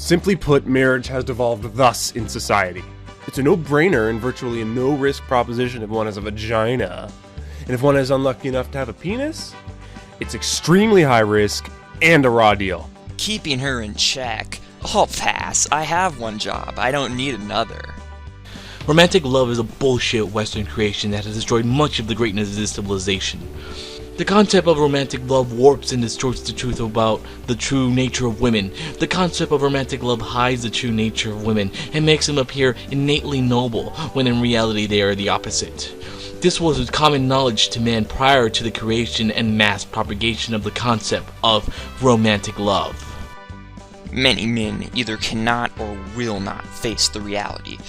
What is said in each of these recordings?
Simply put, marriage has devolved thus in society. It's a no-brainer and virtually a no-risk proposition if one has a vagina. And if one is unlucky enough to have a penis, it's extremely high risk and a raw deal. Keeping her in check. I'll pass. I have one job. I don't need another. Romantic love is a bullshit Western creation that has destroyed much of the greatness of this civilization. The concept of romantic love warps and distorts the truth about the true nature of women. The concept of romantic love hides the true nature of women and makes them appear innately noble, when in reality they are the opposite. This was common knowledge to men prior to the creation and mass propagation of the concept of romantic love. Many men either cannot or will not face the reality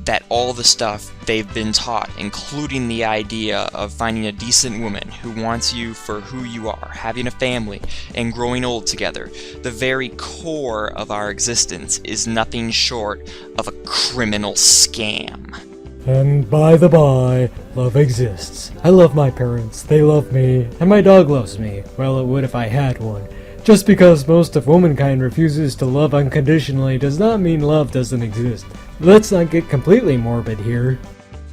that all the stuff they've been taught, including the idea of finding a decent woman who wants you for who you are, having a family, and growing old together, the very core of our existence is nothing short of a criminal scam. And by the by, love exists. I love my parents, they love me, and my dog loves me. Well, it would if I had one. Just because most of womankind refuses to love unconditionally does not mean love doesn't exist. Let's not get completely morbid here.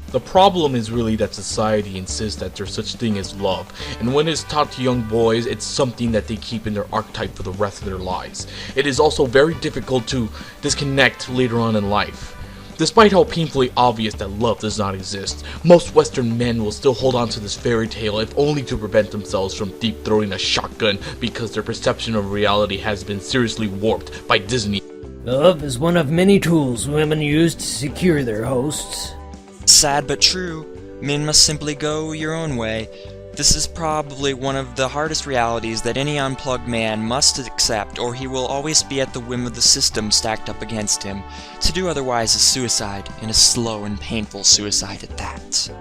The problem is really that society insists that there's such thing as love, and when it's taught to young boys, it's something that they keep in their archetype for the rest of their lives. It is also very difficult to disconnect later on in life. Despite how painfully obvious that love does not exist, most Western men will still hold on to this fairy tale if only to prevent themselves from deep-throating a shotgun because their perception of reality has been seriously warped by Disney. Love is one of many tools women use to secure their hosts. Sad but true, men must simply go your own way. This is probably one of the hardest realities that any unplugged man must accept, or he will always be at the whim of the system stacked up against him. To do otherwise is suicide, and a slow and painful suicide at that.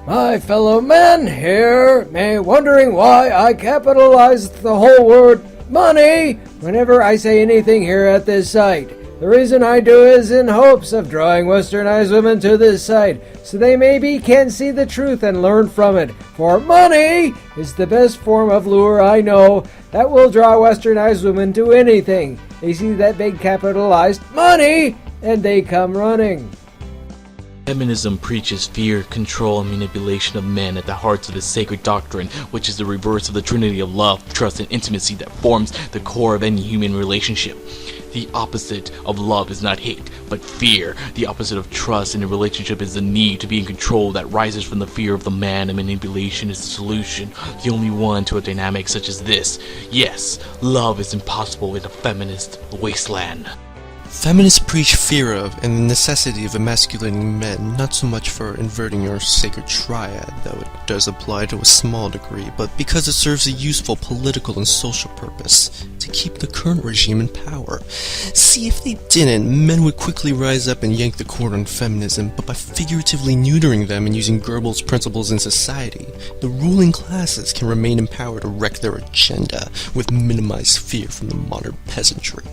My fellow men here may wondering why I capitalized the whole word money whenever I say anything here at this site. The reason I do is in hopes of drawing westernized women to this site, so they maybe can see the truth and learn from it. For money is the best form of lure I know that will draw westernized women to anything. They see that big capitalized money, and they come running. Feminism preaches fear, control, and manipulation of men at the heart of this sacred doctrine, which is the reverse of the trinity of love, trust, and intimacy that forms the core of any human relationship. The opposite of love is not hate, but fear. The opposite of trust in a relationship is the need to be in control that rises from the fear of the man, and manipulation is the solution, the only one to a dynamic such as this. Yes, love is impossible in a feminist wasteland. Feminists preach fear of and the necessity of emasculating men, not so much for inverting your sacred triad, though it does apply to a small degree, but because it serves a useful political and social purpose, to keep the current regime in power. See, if they didn't, men would quickly rise up and yank the cord on feminism, but by figuratively neutering them and using Goebbels' principles in society, the ruling classes can remain in power to wreck their agenda with minimized fear from the modern peasantry.